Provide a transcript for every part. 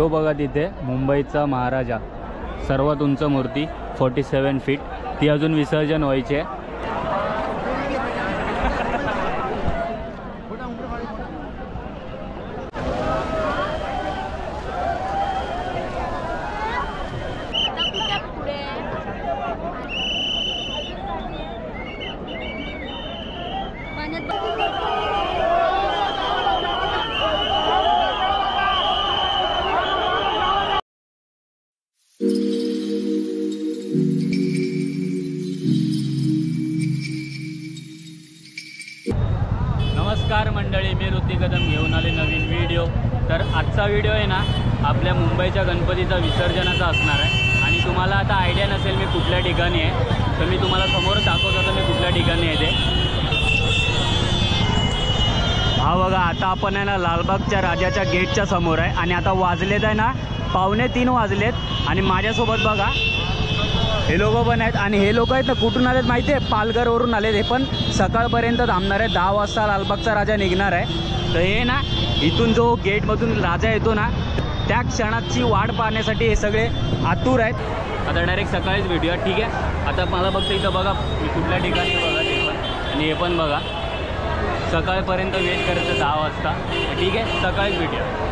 तो बघा तिथे मुंबईचा महाराजा, सर्वात उंच मूर्ती 47 फीट, ती अजून विसर्जन व्हायची आहे। नमस्कार मंडळी, मी ऋतिक कदम घेऊन आले नवीन व्हिडिओ। तर आजचा व्हिडिओ आहे ना आपल्या मुंबईच्या गणपतीचा विसर्जनाचा असणार आहे आणि तुम्हाला आता आयडिया नसेल मी कुठल्या ठिकाणी आहे, तर मी तुम्हाला समोर दाखवतो तर मी कुठल्या ठिकाणी आहे ते। हा बघा, आता आपण आहे ना लालबागच्या राजाच्या गेटच्या समोर आहे आणि आता वाजलेत आहे ना 2:45 वाजलेत आणि माझ्यासोबत बघा हे लोक पण आहेत आणि हे लोक आहेत ना कुठून आलेत माहिती आहे, पालघरवरून आलेत। हे पण सकाळपर्यंत थांबणार आहे, 10 वाजता लालबागचा राजा निघणार आहे। तर हे ना इथून जो गेटमधून राजा येतो ना त्या क्षणाची वाट पाहण्यासाठी हे सगळे आतुर आहेत। आता डायरेक्ट सकाळीच भेटूया, ठीक आहे। आता मला बघता इथं बघा मी कुठल्या ठिकाणी बघा ते पण, आणि हे पण बघा सकाळपर्यंत वेट करायचं 10 वाजता, ठीक आहे। सकाळीच भेटूया।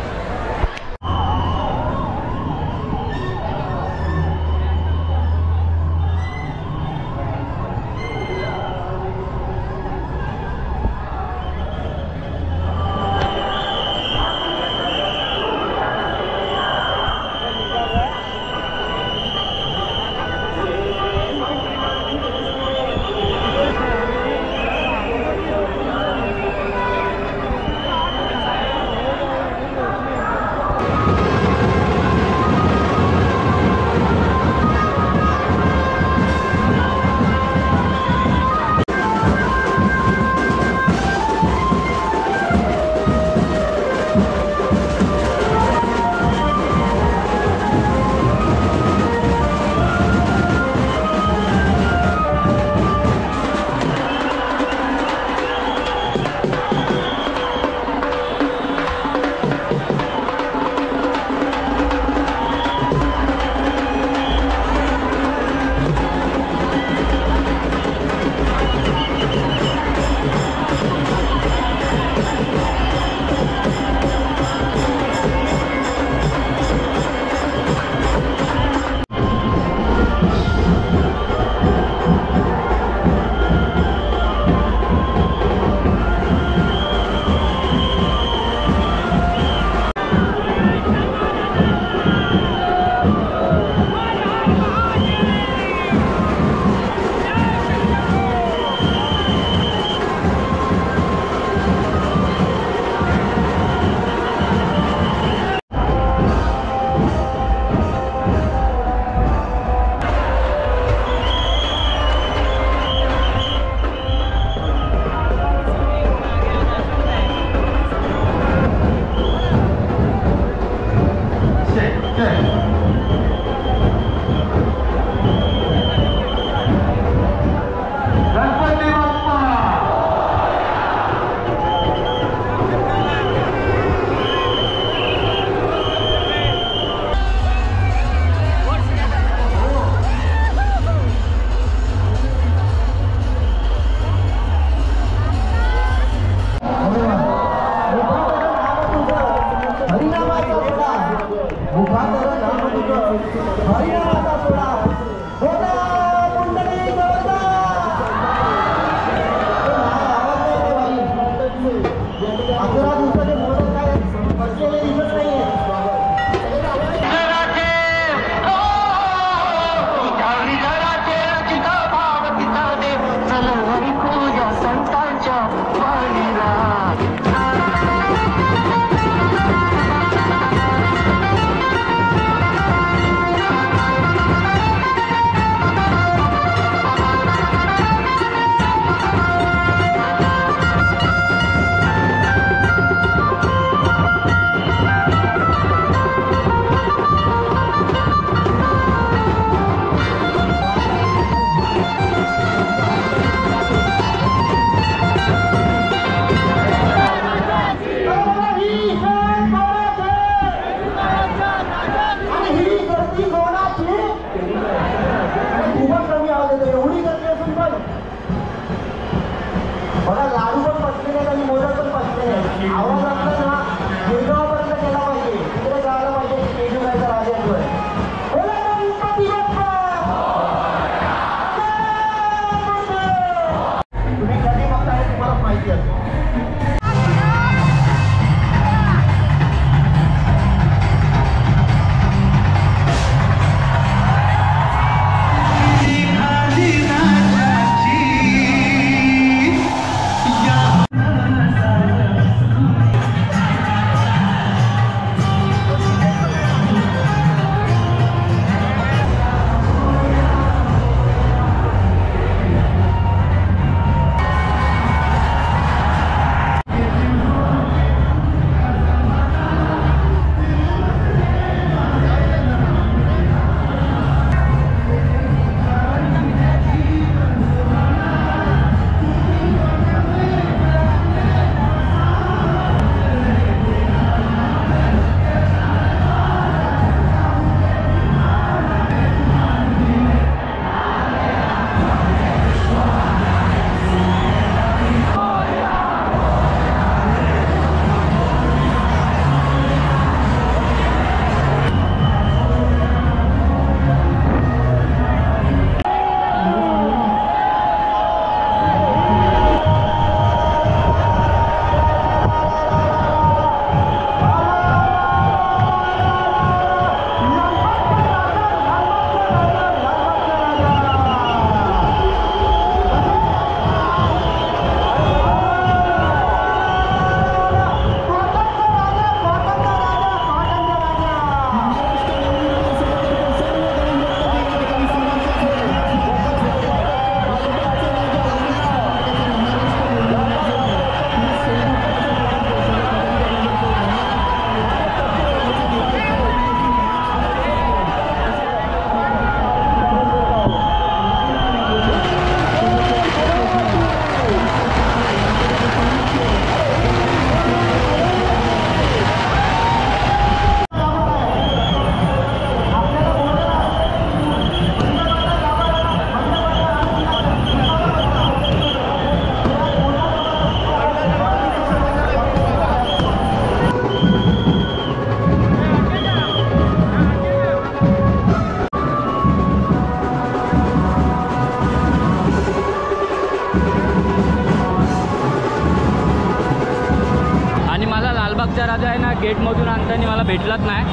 राजा आहे ना गेटमधून आणताना मला भेटलाच नाही.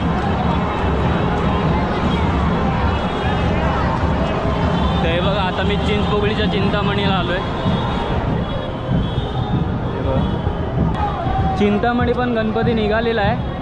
ते बघा आता मी चिंचपोकळीच्या चिंतामणीला आलोय. चिंतामणी पण गणपती निघालेला आहे.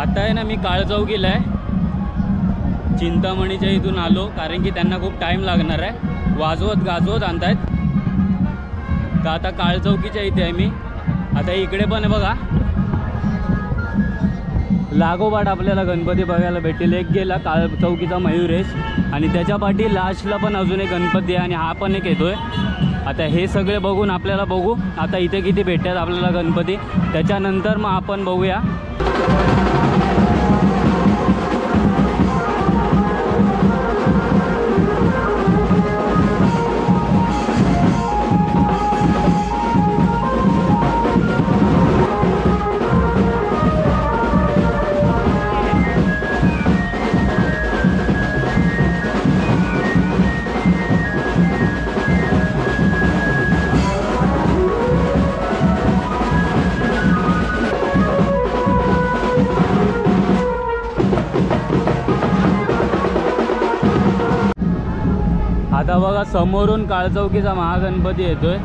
आता आहे ना मी काळचौकीला आहे. चिंतामणीच्या इथून आलो कारण की त्यांना खूप टाईम लागणार आहे. वाजवत गाजवत आणतायत. तर आता काळचौकीच्या इथे आहे मी. आता इकडे पण आहे बघा लागोपाठ आपल्याला गणपती बघायला भेटेल. एक गेला काळचौकीचा मयूरेश आणि त्याच्या पाठी लास्टला पण अजून एक गणपती आहे आणि हा पण एक येतोय. आता हे सगळे बघून आपल्याला बघू आता इथे किती भेटतात आपल्याला गणपती, त्याच्यानंतर मग आपण बघूया। आता बघा समोरून काळचौकीचा महागणपती येतोय।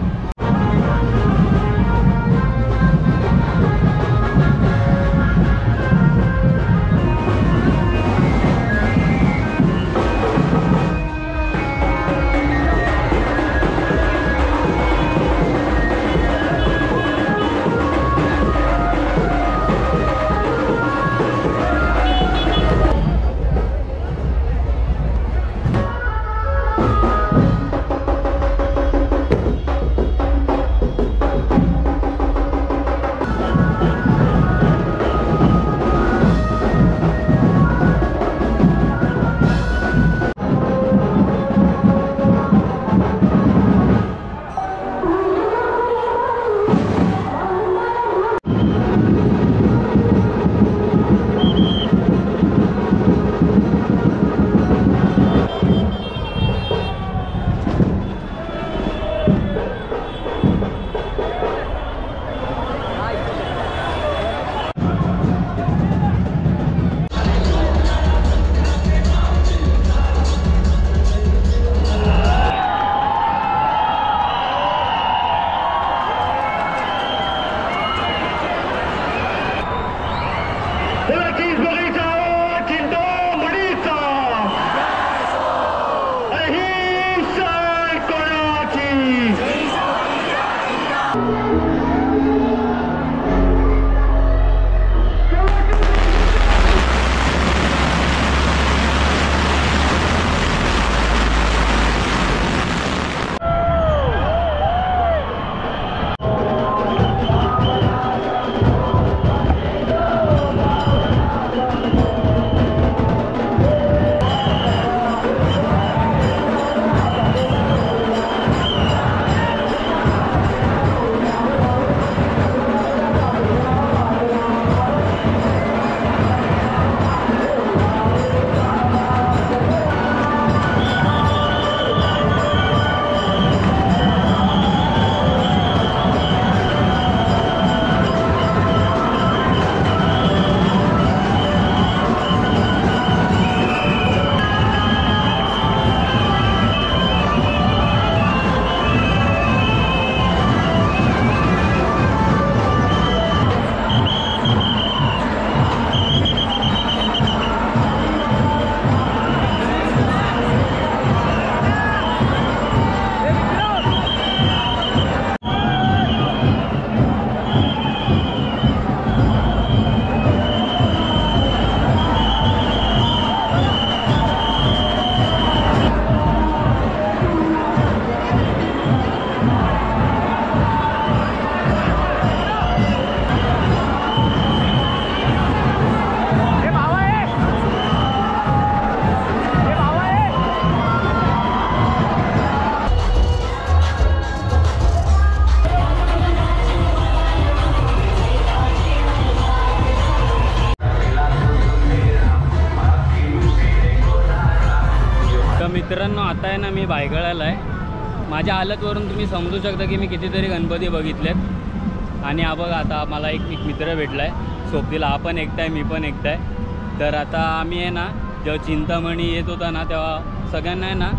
मित्रांनो आता आहे ना मी भायखळ्याला आहे। माझ्या हालतवरून तुम्ही समजू शकता की मी कितीतरी गणपती बघितलेत। आणि हा बघा आता मला एक मित्र भेटला आहे सोबतीला, हा पण एकटा आहे मी पण एकटा आहे। तर आता आम्ही आहे ना जेव्हा चिंतामणी येत होता ना तेव्हा सगळ्यांना आहे ना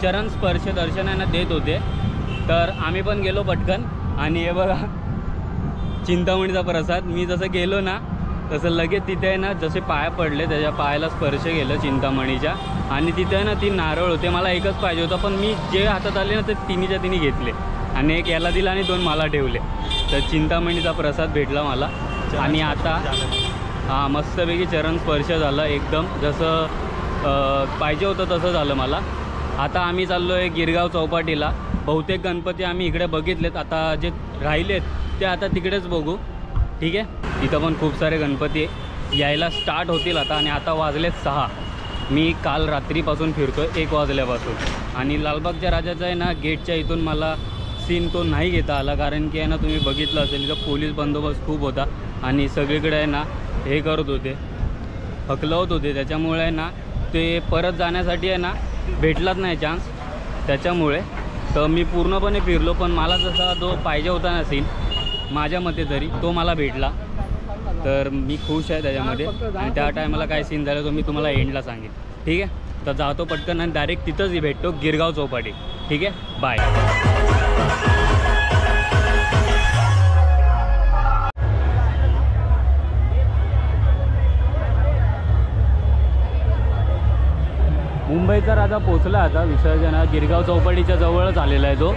चरण स्पर्श दर्शन आहे ना देत होते। तर आम्ही पण गेलो पटकन आणि हे बघा चिंतामणीचा प्रसाद। मी जसं गेलो ना तसं लगेच तिथे आहे ना जसे पाय पडले त्याच्या पायाला स्पर्श केलं चिंतामणीच्या। आणि तिथे ना 3 नारळ होते, मला एकच पाहिजे होता पण मी जे हातात आले ना ते तिन्हीच्या तिन्ही घेतले आणि एक याला दिला आणि 2 मला ठेवले। तर चिंतामणीचा प्रसाद भेटला मला। आणि आता हां मस्तपैकी चरण स्पर्श झालं एकदम जसं पाहिजे होतं तसं झालं मला। आता आम्ही चाललो आहे गिरगाव चौपाटीला बहुतेक गणपती आम्ही इकडे बघितलेत, आता जे राहिलेत ते आता तिकडेच बघू. ठीक आहे. इथं पण खूप सारे गणपती यायला स्टार्ट होतील आता. आणि आता वाजलेत 6. मी काल रात्रीपासून फिरतो आहे 1 वाजल्यापासून. आणि लालबागच्या राजाचा आहे ना गेटच्या इथून मला सीन तो नाही घेता आला, कारण की आहे ना तुम्ही बघितलं असेल इथं पोलीस बंदोबस्त खूप होता आणि सगळीकडे आहे ना हे करत होते, हकलवत होते. त्याच्यामुळे आहे ना ते परत जाण्यासाठी आहे ना भेटलाच नाही चान्स. त्याच्यामुळे तर मी पूर्णपणे फिरलो, पण मला जसा जो पाहिजे होता ना सीन माझ्या मते तरी तो मला भेटला. तर मी खुश आहे त्याच्यामध्ये. आणि त्या टायमाला काय सीन झालं तो मी तुम्हाला एंडला सांगेन. ठीक आहे. तर जातो पटकन आणि डायरेक्ट तिथंच भेटतो गिरगाव चौपाटी. ठीक आहे. बाय. मुंबईचा राजा पोचला आता विसर्जन गिरगाव चौपाटीच्या जवळच आलेला आहे तो.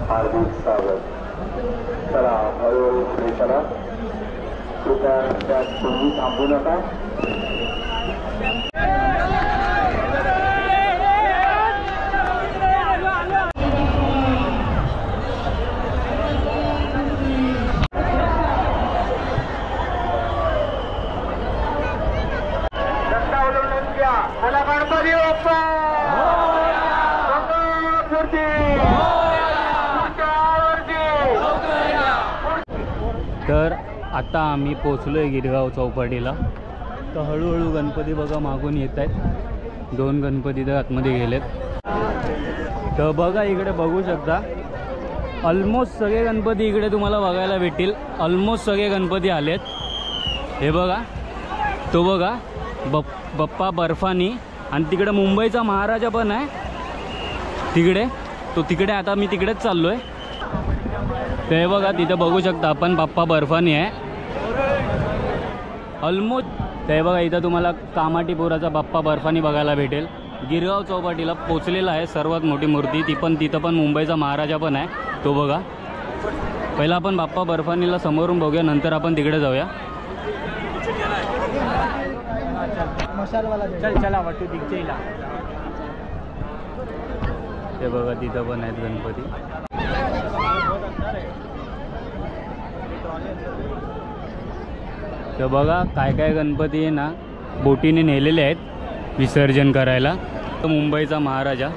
हार्दिक स्वागत. चला हळूहळू पुढे चला. कृपया त्या तुम्ही थांबू नका. मला गणपती बाप्पा तर आता आम्ही पोचलो आहे गिरगाव चौपाटीला. तर हळूहळू गणपती बघा मागून येत आहेत. 2 गणपती तर आतमध्ये गेलेत. तर बघा इकडे बघू शकता ऑलमोस्ट सगळे गणपती इकडे तुम्हाला बघायला भेटतील. ऑलमोस्ट सगळे गणपती आलेत. हे बघा तो बघा बप्पा बर्फानी. आणि तिकडे मुंबईचा महाराजा पण आहे तिकडे. तो तिकडे आता मी तिकडेच चाललो आहे. ते बघा तिथं बघू शकता आपण बाप्पा बर्फानी आहे ऑलमोस्ट. ते बघा इथं तुम्हाला कामाटीपुराचा बाप्पा बर्फानी बघायला भेटेल. गिरगाव चौपाटीला पोचलेला आहे सर्वात मोठी मूर्ती ती पण. तिथं पण मुंबईचा महाराजा पण आहे तो बघा. पहिला आपण बाप्पा बर्फानीला समोरून बघूया, नंतर आपण तिकडे जाऊया. चला वाटू दिगचेला. ते बघा तिथं पण आहेत गणपती. तर बघा काय काय गणपती आहे ना बोटीने नेलेले आहेत विसर्जन करायला. तो मुंबईचा महाराजा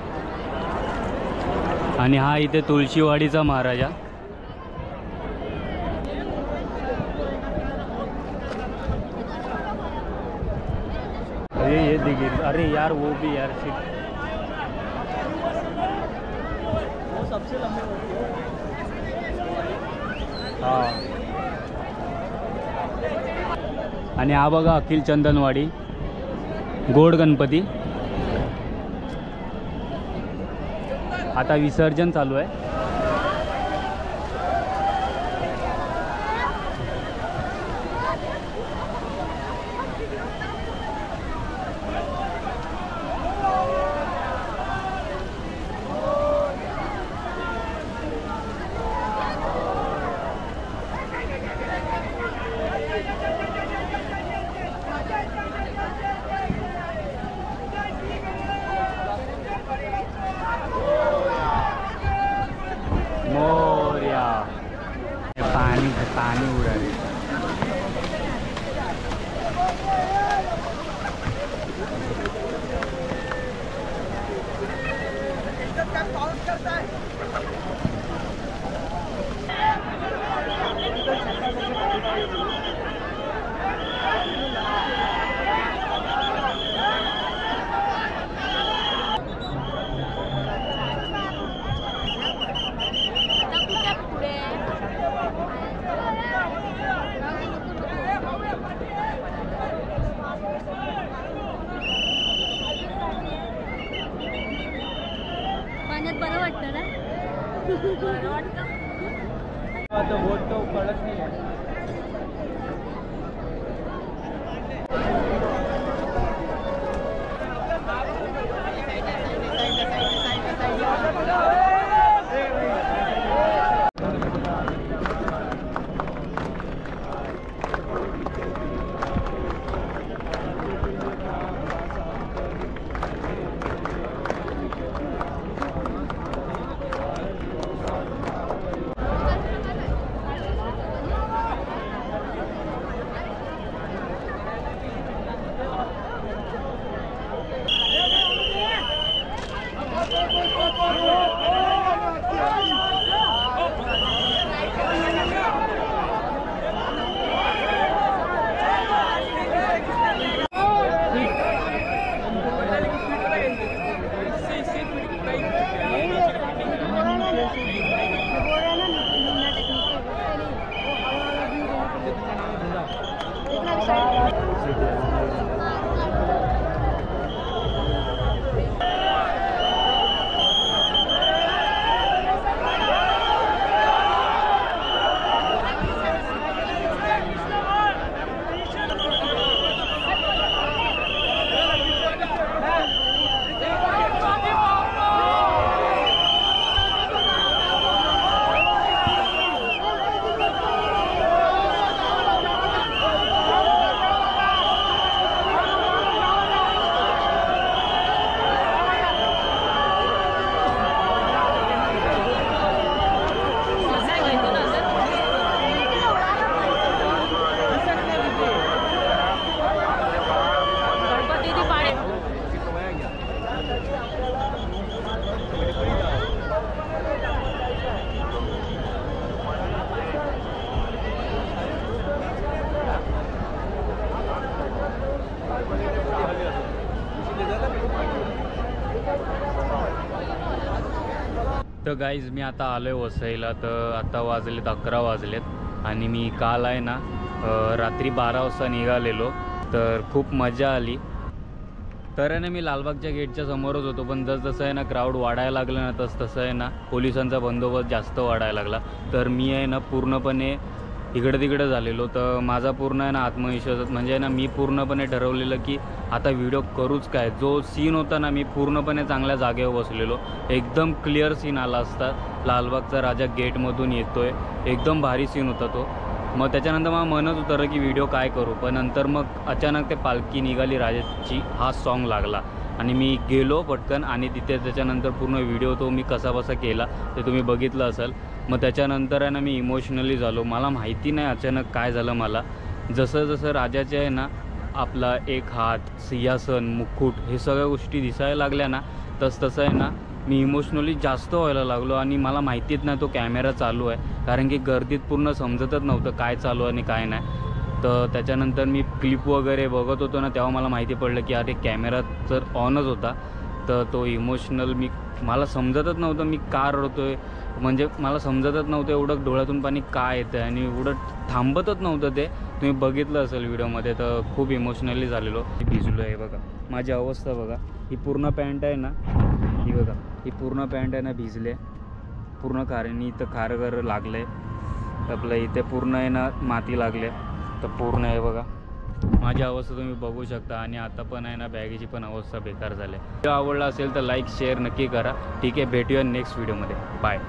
आणि हा इथे तुळशीवाडीचा महाराजा. अरे ये दिखी. अरे यार वो भी यार शिट. वो सबसे लंबी होती है. हाँ. आणि हा बघा अखिल चंदनवाडी गोड गणपती. आता विसर्जन चालू आहे. आता वोट तो पडत नाही आहे. तर गाईज मी आता आलो आहे वसईला. तर आता वाजलेत 11 वाजलेत आणि मी काल आहे ना रात्री 12 वाजता निघालेलो. तर खूप मजा आली. तर आहे ना मी लालबागच्या गेटच्या समोरच होतो, पण जसं आहे ना क्राऊड वाढायला लागलं ना तसं आहे ना पोलिसांचा बंदोबस्त जास्त वाढायला लागला. तर मी आहे ना पूर्णपणे इकडं तिकडं झालेलो. तर माझा पूर्ण आहे ना आत्मविश्वास म्हणजे आहे ना मी पूर्णपणे ठरवलेलं की आता व्हिडिओ करूच काय. जो सीन होता ना मी पूर्णपणे चांगल्या जागेवर बसलेलो, एकदम क्लिअर सीन आला असता. लालबागचा राजा गेटमधून येतोय, एकदम भारी सीन होता तो. मग त्याच्यानंतर मला म्हणत होतं की व्हिडिओ काय करू, पण नंतर मग अचानक ते पालखी निघाली राजाची हा सॉन्ग लागला आणि मी गेलो पटकन आणि तिथे त्याच्यानंतर पूर्ण व्हिडिओ तो मी कसा केला ते तुम्ही बघितलं असेल. मग त्याच्यानंतर आहे ना मी इमोशनली झालो. मला माहिती नाही अचानक काय झालं मला. जसं राजाचे आहे ना आपला एक हात, सिंहासन, मुकुट हे सगळ्या गोष्टी दिसायला लागल्या ना तसं आहे ना मी इमोशनली जास्त व्हायला लागलो. आणि मला माहितीच नाही तो कॅमेरा चालू आहे, कारण की गर्दीत पूर्ण समजतच नव्हतं काय चालू आहे आणि काय नाही. तर त्याच्यानंतर मी क्लिप वगैरे बघत होतो ना तेव्हा मला माहिती पडलं की अरे कॅमेरा तर ऑनच होता. तर तो इमोशनल मला समजतच नव्हतं मी का रडतो आहे. म्हणजे मला समजतच नव्हतं एवढं डोळ्यातून पाणी काय येतं आहे आणि एवढं थांबतच नव्हतं ते. तुम्ही बघितलं असेल व्हिडिओमध्ये. तर खूप इमोशनली झालेलो. भिजलो आहे बघा, माझी अवस्था बघा. ही पूर्ण पॅन्ट आहे ना, ही बघा ही पूर्ण पॅन्ट आहे ना भिजले पूर्ण. कारण इथं खारघर लागले आपलं, इथे पूर्ण आहे ना माती लागले. तर पूर्ण आहे बघा माझी अवस्था तुम्ही बघू शकता. आणि आता पण आहे ना बॅगेची पण अवस्था बेकार झाली. व्हिडिओ आवडला असेल तर लाईक शेअर नक्की करा. ठीक आहे, भेटूया नेक्स्ट व्हिडिओमध्ये. बाय.